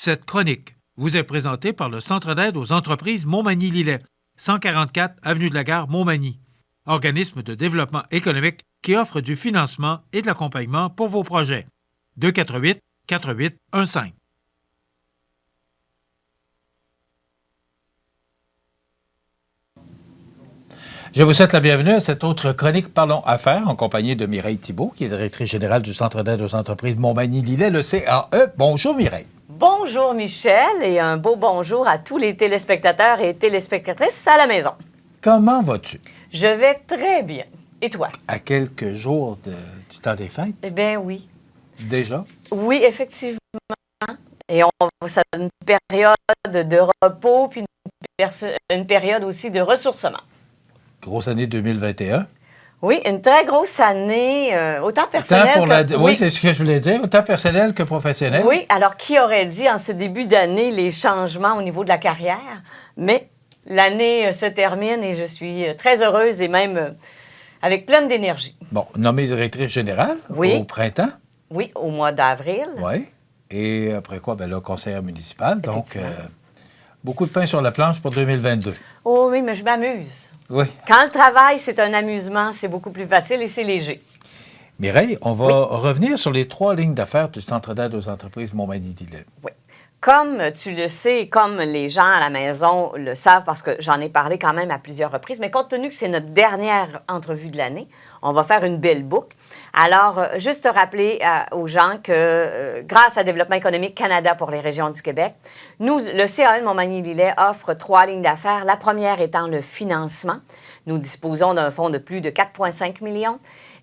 Cette chronique vous est présentée par le Centre d'aide aux entreprises Montmagny-Lillet, 144 avenue de la Gare, Montmagny. Organisme de développement économique qui offre du financement et de l'accompagnement pour vos projets. 248-4815. Je vous souhaite la bienvenue à cette autre chronique Parlons Affaires en compagnie de Mireille Thibault, qui est directrice générale du Centre d'aide aux entreprises Montmagny-Lillet, le CAE. Bonjour Mireille. Bonjour Michel et un beau bonjour à tous les téléspectateurs et téléspectatrices à la maison. Comment vas-tu? Je vais très bien. Et toi? À quelques jours du temps des fêtes? Eh bien oui. Déjà? Oui, effectivement. Et ça a une période de repos puis une période aussi de ressourcement. Grosse année 2021. Oui, une très grosse année, autant personnelle que... Oui, c'est ce que je voulais dire, autant personnel que professionnel. Oui, alors qui aurait dit en ce début d'année les changements au niveau de la carrière? Mais l'année se termine et je suis très heureuse et même avec pleine d'énergie. Bon, nommée directrice générale au printemps. Oui, au mois d'avril. Oui. Et après quoi? Bien là, conseillère municipale. Donc, beaucoup de pain sur la planche pour 2022. Oh oui, mais je m'amuse. Oui. Quand le travail, c'est un amusement, c'est beaucoup plus facile et c'est léger. Mireille, on va revenir sur les 3 lignes d'affaires du Centre d'aide aux entreprises Montmagny-Lillet. Oui. Comme tu le sais, comme les gens à la maison le savent, parce que j'en ai parlé quand même à plusieurs reprises, mais compte tenu que c'est notre dernière entrevue de l'année, on va faire une belle boucle. Alors, juste rappeler aux gens que grâce à Développement économique Canada pour les régions du Québec, le CAE de Montmagny-Lillet offre 3 lignes d'affaires. La première étant le financement. Nous disposons d'un fonds de plus de 4,5 millions.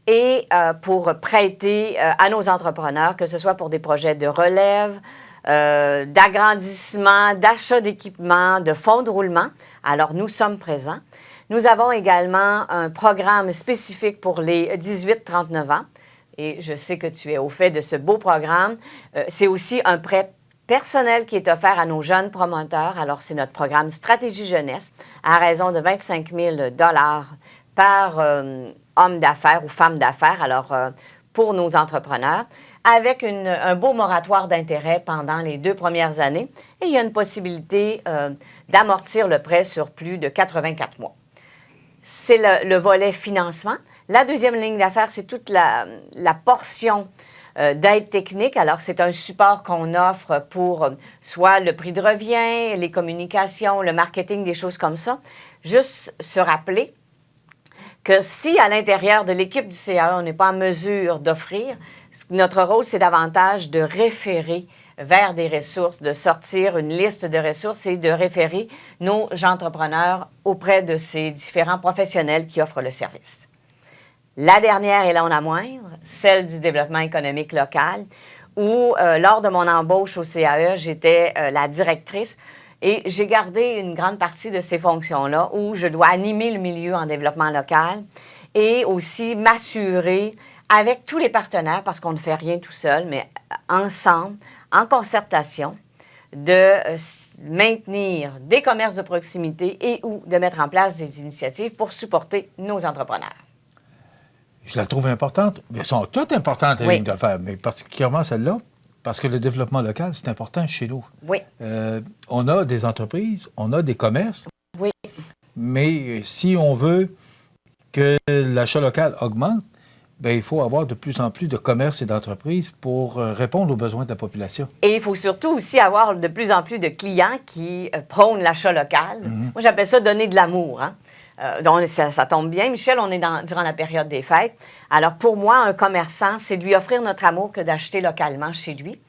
Et pour prêter à nos entrepreneurs, que ce soit pour des projets de relève, d'agrandissement, d'achat d'équipements, de fonds de roulement. Alors, nous sommes présents. Nous avons également un programme spécifique pour les 18-39 ans. Et je sais que tu es au fait de ce beau programme. C'est aussi un prêt personnel qui est offert à nos jeunes promoteurs. Alors, c'est notre programme Stratégie Jeunesse à raison de 25 000 $ par homme d'affaires ou femme d'affaires. Alors, pour nos entrepreneurs, avec un beau moratoire d'intérêt pendant les 2 premières années. Et il y a une possibilité d'amortir le prêt sur plus de 84 mois. C'est le volet financement. La deuxième ligne d'affaires, c'est toute la portion d'aide technique. Alors, c'est un support qu'on offre pour soit le prix de revient, les communications, le marketing, des choses comme ça. Juste se rappeler que si à l'intérieur de l'équipe du CAE, on n'est pas en mesure d'offrir, notre rôle, c'est davantage de référer vers des ressources, de sortir une liste de ressources et de référer nos entrepreneurs auprès de ces différents professionnels qui offrent le service. La dernière, et là on a moindre, celle du développement économique local, où lors de mon embauche au CAE, j'étais la directrice. Et j'ai gardé une grande partie de ces fonctions-là où je dois animer le milieu en développement local et aussi m'assurer avec tous les partenaires, parce qu'on ne fait rien tout seul, mais ensemble, en concertation, de maintenir des commerces de proximité et ou de mettre en place des initiatives pour supporter nos entrepreneurs. Je la trouve importante. Elles sont toutes importantes, les lignes d'affaires, mais particulièrement celle-là. Parce que le développement local, c'est important chez nous. Oui. On a des entreprises, on a des commerces. Oui. Mais si on veut que l'achat local augmente, bien, il faut avoir de plus en plus de commerces et d'entreprises pour répondre aux besoins de la population. Et il faut surtout aussi avoir de plus en plus de clients qui prônent l'achat local. Moi, j'appelle ça donner de l'amour, hein? Donc, ça tombe bien, Michel, on est durant la période des fêtes. Alors, pour moi, un commerçant, c'est de lui offrir notre amour que d'acheter localement chez lui.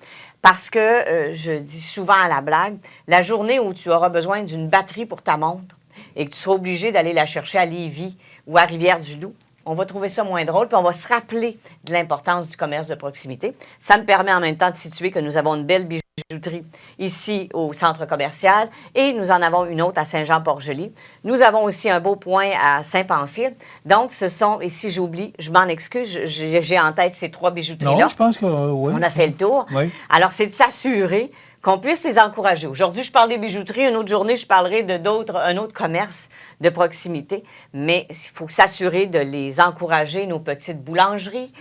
Parce que, je dis souvent à la blague, la journée où tu auras besoin d'une batterie pour ta montre et que tu seras obligé d'aller la chercher à Lévis ou à Rivière-du-Loup, on va trouver ça moins drôle, puis on va se rappeler de l'importance du commerce de proximité. Ça me permet en même temps de situer que nous avons une belle bijouterie ici au centre commercial et nous en avons une autre à Saint-Jean-Port-Joli. Nous avons aussi un beau point à Saint-Pamphile. Donc, ce sont, et si j'oublie, je m'en excuse, j'ai en tête ces 3 bijouteries-là. Non, je pense que oui. On a fait le tour. Oui. Alors, c'est de s'assurer qu'on puisse les encourager. Aujourd'hui, je parle des bijouteries, une autre journée, je parlerai un autre commerce de proximité, mais il faut s'assurer de les encourager, nos petites boulangeries.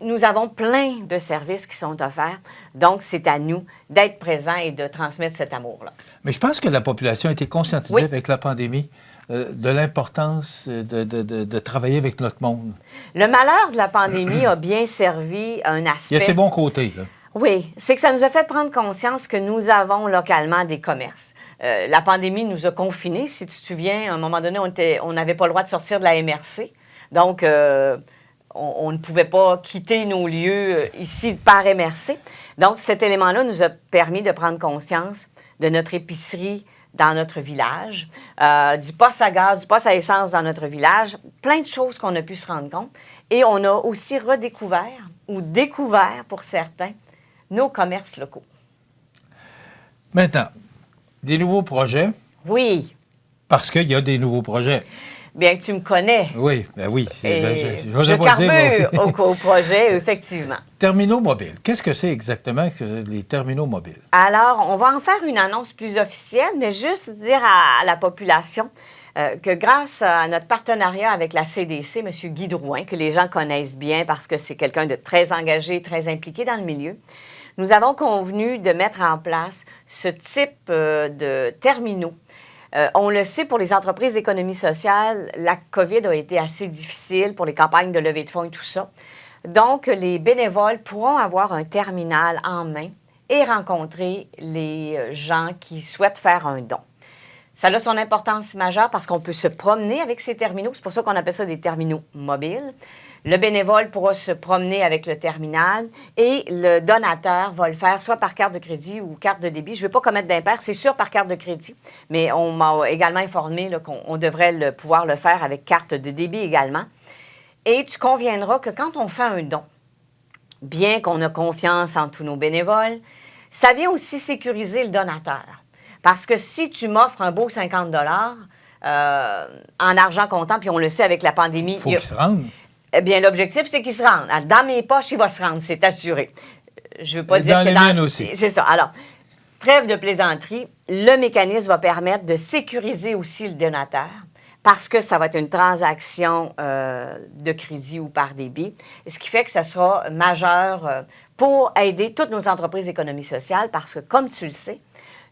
Nous avons plein de services qui sont offerts, donc c'est à nous d'être présents et de transmettre cet amour-là. Mais je pense que la population a été conscientisée avec la pandémie de l'importance de travailler avec notre monde. Le malheur de la pandémie a bien servi un aspect... Il y a ses bons côtés, là. Oui, c'est que ça nous a fait prendre conscience que nous avons localement des commerces. La pandémie nous a confinés. Si tu te souviens, à un moment donné, on n'avait pas le droit de sortir de la MRC. Donc, on ne pouvait pas quitter nos lieux ici par MRC. Donc, cet élément-là nous a permis de prendre conscience de notre épicerie dans notre village, du poste à gaz, du poste à essence dans notre village, plein de choses qu'on a pu se rendre compte. Et on a aussi redécouvert, ou découvert pour certains, nos commerces locaux. Maintenant, des nouveaux projets. Oui. Parce qu'il y a des nouveaux projets. Bien que tu me connais. Oui, bien oui. Je carbure au projet, effectivement. Terminaux mobiles. Qu'est-ce que c'est exactement les terminaux mobiles? Alors, on va en faire une annonce plus officielle, mais juste dire à la population que grâce à notre partenariat avec la CDC, M. Guy Drouin, que les gens connaissent bien parce que c'est quelqu'un de très engagé, très impliqué dans le milieu, nous avons convenu de mettre en place ce type de terminaux. On le sait, pour les entreprises d'économie sociale, la COVID a été assez difficile pour les campagnes de levée de fonds et tout ça. Donc, les bénévoles pourront avoir un terminal en main et rencontrer les gens qui souhaitent faire un don. Ça a son importance majeure parce qu'on peut se promener avec ces terminaux. C'est pour ça qu'on appelle ça des terminaux mobiles. Le bénévole pourra se promener avec le terminal et le donateur va le faire soit par carte de crédit ou carte de débit. Je ne veux pas commettre d'impair, c'est sûr par carte de crédit, mais on m'a également informé qu'on devrait pouvoir le faire avec carte de débit également. Et tu conviendras que quand on fait un don, bien qu'on a confiance en tous nos bénévoles, ça vient aussi sécuriser le donateur. Parce que si tu m'offres un beau 50 $ en argent comptant, puis on le sait avec la pandémie... Il faut qu'il se rende. Eh bien, l'objectif, c'est qu'il se rende. Dans mes poches, il va se rendre, c'est assuré. Je veux pas dire que... Dans les miennes aussi. C'est ça. Alors, trêve de plaisanterie, le mécanisme va permettre de sécuriser aussi le donateur parce que ça va être une transaction de crédit ou par débit, ce qui fait que ça sera majeur pour aider toutes nos entreprises d'économie sociale parce que, comme tu le sais,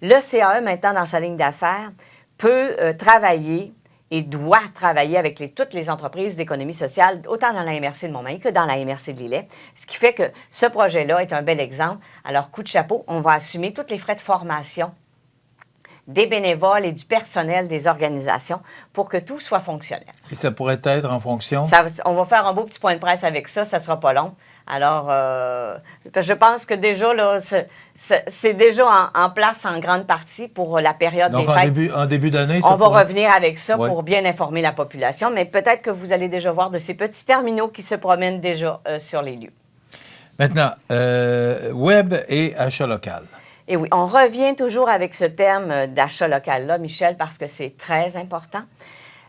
le CAE, maintenant, dans sa ligne d'affaires, peut travailler et doit travailler avec toutes les entreprises d'économie sociale, autant dans la MRC de Montmagny que dans la MRC de Lillet, ce qui fait que ce projet-là est un bel exemple. Alors, coup de chapeau, on va assumer tous les frais de formation des bénévoles et du personnel des organisations pour que tout soit fonctionnel. Et ça pourrait être en fonction? On va faire un beau petit point de presse avec ça, ça ne sera pas long. Alors, je pense que déjà, là, c'est déjà en place en grande partie pour la période des fêtes. Donc, en début d'année, on va revenir avec ça pour bien informer la population, mais peut-être que vous allez déjà voir de ces petits terminaux qui se promènent déjà sur les lieux. Maintenant, web et achat local. Et oui, on revient toujours avec ce terme d'achat local-là, Michel, parce que c'est très important.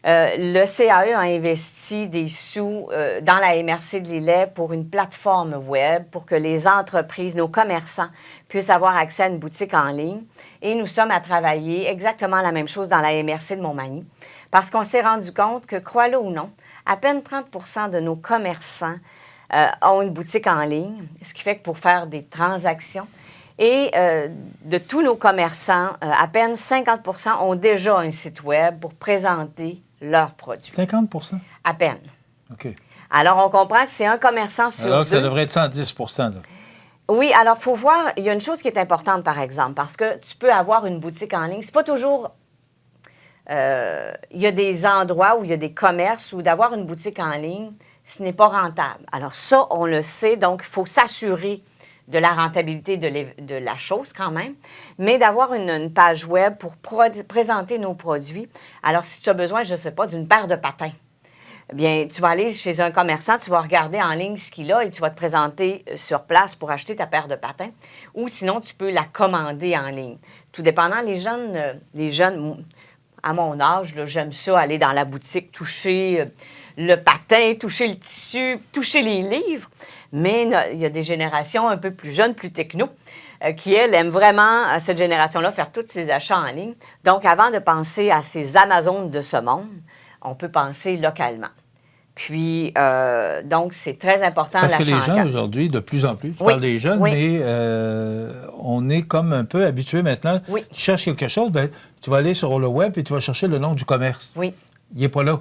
Le CAE a investi des sous dans la MRC de Lillet pour une plateforme web pour que les entreprises, nos commerçants, puissent avoir accès à une boutique en ligne. Et nous sommes à travailler exactement la même chose dans la MRC de Montmagny parce qu'on s'est rendu compte que, crois-le ou non, à peine 30 % de nos commerçants ont une boutique en ligne, ce qui fait que pour faire des transactions, et de tous nos commerçants, à peine 50 % ont déjà un site web pour présenter leurs produits. 50 % À peine. OK. Alors, on comprend que c'est un commerçant sur deux. Alors que ça devrait être 110 % là. Oui, alors, il faut voir, il y a une chose qui est importante, par exemple, parce que tu peux avoir une boutique en ligne. C'est pas toujours... il y a des endroits où il y a des commerces où d'avoir une boutique en ligne, ce n'est pas rentable. Alors ça, on le sait, donc il faut s'assurer de la rentabilité de la chose quand même, mais d'avoir une page web pour présenter nos produits. Alors, si tu as besoin, je ne sais pas, d'une paire de patins, bien, tu vas aller chez un commerçant, tu vas regarder en ligne ce qu'il a et tu vas te présenter sur place pour acheter ta paire de patins. Ou sinon, tu peux la commander en ligne. Tout dépendant, les jeunes, à mon âge, j'aime ça, aller dans la boutique, toucher le patin, toucher le tissu, toucher les livres. Mais il y a des générations un peu plus jeunes, plus techno, qui, elle, aime vraiment, cette génération-là, faire tous ses achats en ligne. Donc, avant de penser à ces Amazones de ce monde, on peut penser localement. Puis, donc, c'est très important Parce l'achat que les en gens, carte. aujourd'hui, de plus en plus, tu Oui, parles des jeunes, oui. mais on est comme un peu habitué maintenant. Oui. Tu cherches quelque chose, ben, tu vas aller sur le web et tu vas chercher le nom du commerce. Oui. Il n'est pas là.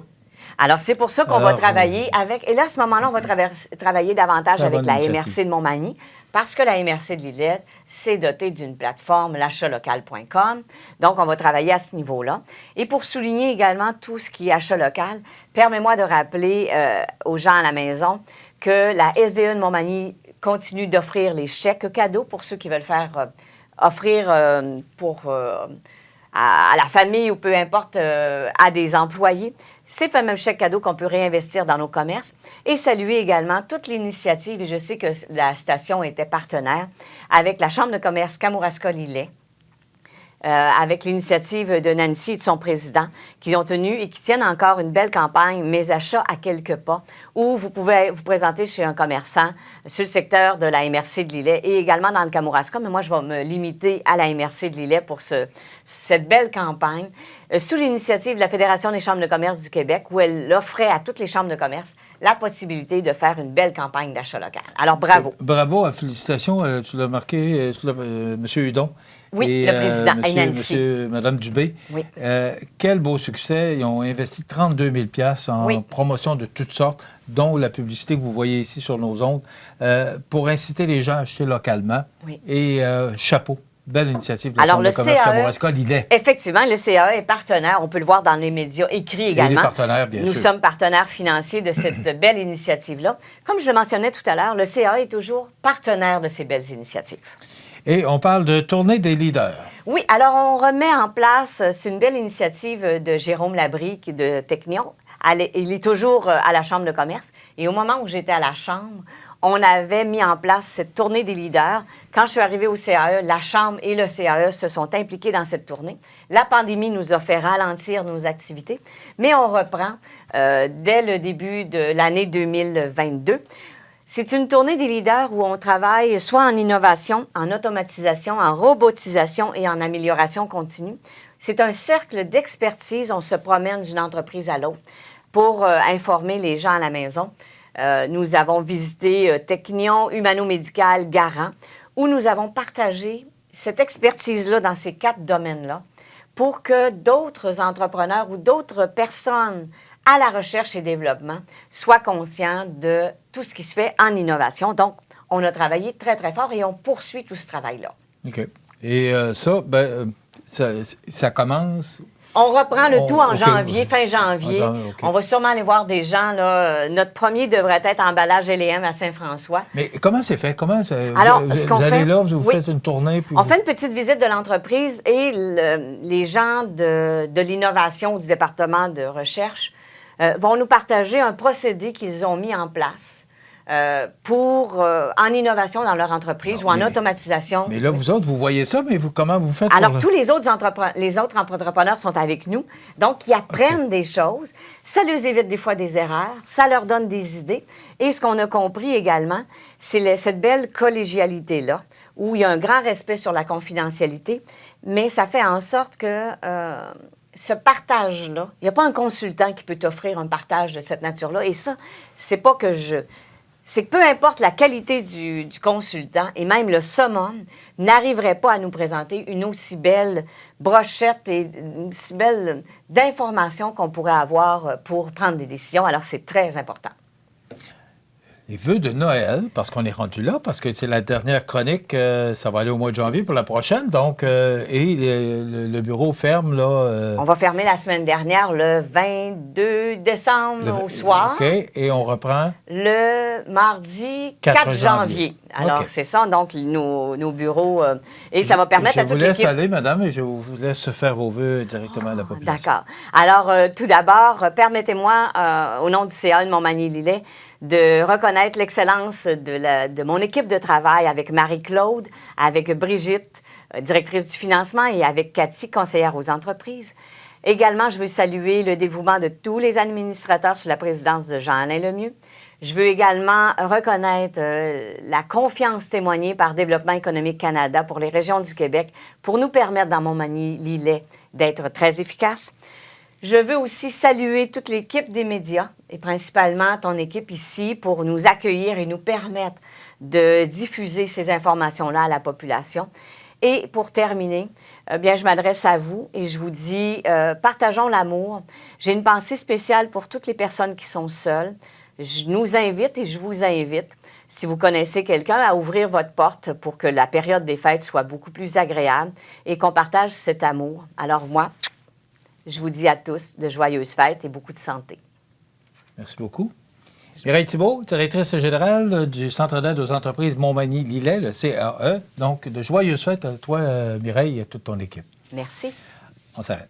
Alors, c'est pour ça qu'on va Alors, travailler avec... Et là, à ce moment-là, on va travailler davantage Très avec bonne la initiative. MRC de Montmagny, parce que la MRC de Lillette s'est dotée d'une plateforme, l'achatlocal.com. Donc, on va travailler à ce niveau-là. Et pour souligner également tout ce qui est achat local, permets-moi de rappeler aux gens à la maison que la SDE de Montmagny continue d'offrir les chèques cadeaux pour ceux qui veulent faire offrir à la famille ou peu importe, à des employés, ces fameux chèques cadeaux qu'on peut réinvestir dans nos commerces. Et saluer également toute l'initiative, et je sais que la station était partenaire, avec la Chambre de commerce Kamouraska-Lillet, avec l'initiative de Nancy et de son président, qui ont tenu et qui tiennent encore une belle campagne « Mes achats à quelques pas », où vous pouvez vous présenter chez un commerçant sur le secteur de la MRC de Lillet et également dans le Kamouraska. Mais moi, je vais me limiter à la MRC de Lillet pour cette belle campagne, sous l'initiative de la Fédération des chambres de commerce du Québec, où elle offrait à toutes les chambres de commerce la possibilité de faire une belle campagne d'achat local. Alors, bravo. Bravo, félicitations. Tu l'as marqué, M. Hudon. Oui, et, le président, et Nancy. Mme Dubé. Oui. Quel beau succès. Ils ont investi 32 000 $ en Oui. promotion de toutes sortes, dont la publicité que vous voyez ici sur nos ondes, pour inciter les gens à acheter localement. Oui. Et chapeau. Belle initiative de la Alors, Chambre le de commerce CAE, Kamouraska-Lillet. effectivement, le CAE est partenaire. On peut le voir dans les médias écrits également. Et les partenaires, bien Nous sûr. sommes partenaires financiers de cette belle initiative-là. Comme je le mentionnais tout à l'heure, le CAE est toujours partenaire de ces belles initiatives. Et on parle de tournée des leaders. Oui, alors on remet en place, c'est une belle initiative de Jérôme Labrie de Technion. Il est toujours à la Chambre de commerce. Et au moment où j'étais à la Chambre, on avait mis en place cette tournée des leaders. Quand je suis arrivée au CAE, la Chambre et le CAE se sont impliqués dans cette tournée. La pandémie nous a fait ralentir nos activités, mais on reprend dès le début de l'année 2022. C'est une tournée des leaders où on travaille soit en innovation, en automatisation, en robotisation et en amélioration continue. C'est un cercle d'expertise. On se promène d'une entreprise à l'autre pour informer les gens à la maison. Nous avons visité Technion, Humano-Médical, Garant, où nous avons partagé cette expertise-là dans ces 4 domaines-là pour que d'autres entrepreneurs ou d'autres personnes à la recherche et développement soient conscients de tout ce qui se fait en innovation. Donc, on a travaillé très, très fort et on poursuit tout ce travail-là. OK. Et ça commence... On reprend le tout en OK. janvier, fin janvier. OK. On va sûrement aller voir des gens. Là. Notre premier devrait être emballage LM à Saint-François. Mais comment c'est fait? Comment ça... Alors, vous, ce qu'on vous allez fait- là, vous oui. faites une tournée... Puis On vous- fait une petite visite de l'entreprise et les gens de l'innovation du département de recherche vont nous partager un procédé qu'ils ont mis en place en innovation dans leur entreprise Non, ou en mais- automatisation. Mais là, vous autres, vous voyez ça, mais comment vous faites Alors, pour... tous les autres entrepreneurs sont avec nous. Donc, ils apprennent des choses. Ça leur évite des fois des erreurs. Ça leur donne des idées. Et ce qu'on a compris également, c'est cette belle collégialité-là, où il y a un grand respect sur la confidentialité, mais ça fait en sorte que ce partage-là, il n'y a pas un consultant qui peut t'offrir un partage de cette nature-là. Et ça, c'est pas que c'est que peu importe la qualité du consultant, et même le summum n'arriverait pas à nous présenter une aussi belle brochette et une aussi belle d'informations qu'on pourrait avoir pour prendre des décisions. Alors, c'est très important. Les vœux de Noël, parce qu'on est rendu là, parce que c'est la dernière chronique, ça va aller au mois de janvier pour la prochaine, donc, et le bureau ferme, là... On va fermer la semaine dernière, le 22 décembre au soir. OK, et on reprend... Le mardi 4 4 janvier. Alors, OK. c'est ça, donc, nos bureaux. Et ça va permettre à Je toute vous laisse l'équipe. aller, madame, et je vous laisse faire vos vœux directement à la population. D'accord. Alors, tout d'abord, permettez-moi, au nom du CA de Montmagny-Lillet, de reconnaître l'excellence de mon équipe de travail avec Marie-Claude, avec Brigitte, directrice du financement, et avec Cathy, conseillère aux entreprises. Également, je veux saluer le dévouement de tous les administrateurs sous la présidence de Jean-Alain Lemieux. Je veux également reconnaître la confiance témoignée par Développement économique Canada pour les régions du Québec pour nous permettre, dans Montmagny-Lillet, d'être très efficaces. Je veux aussi saluer toute l'équipe des médias et principalement ton équipe ici pour nous accueillir et nous permettre de diffuser ces informations-là à la population. Et pour terminer, bien, je m'adresse à vous et je vous dis, partageons l'amour. J'ai une pensée spéciale pour toutes les personnes qui sont seules. Je nous invite et je vous invite, si vous connaissez quelqu'un, à ouvrir votre porte pour que la période des fêtes soit beaucoup plus agréable et qu'on partage cet amour. Alors moi, je vous dis à tous de joyeuses fêtes et beaucoup de santé. Merci beaucoup. Mireille Thibault, directrice générale du Centre d'aide aux entreprises Montmagny-Lillet, le CAE. Donc, de joyeuses fêtes à toi, Mireille, et à toute ton équipe. Merci. On s'arrête.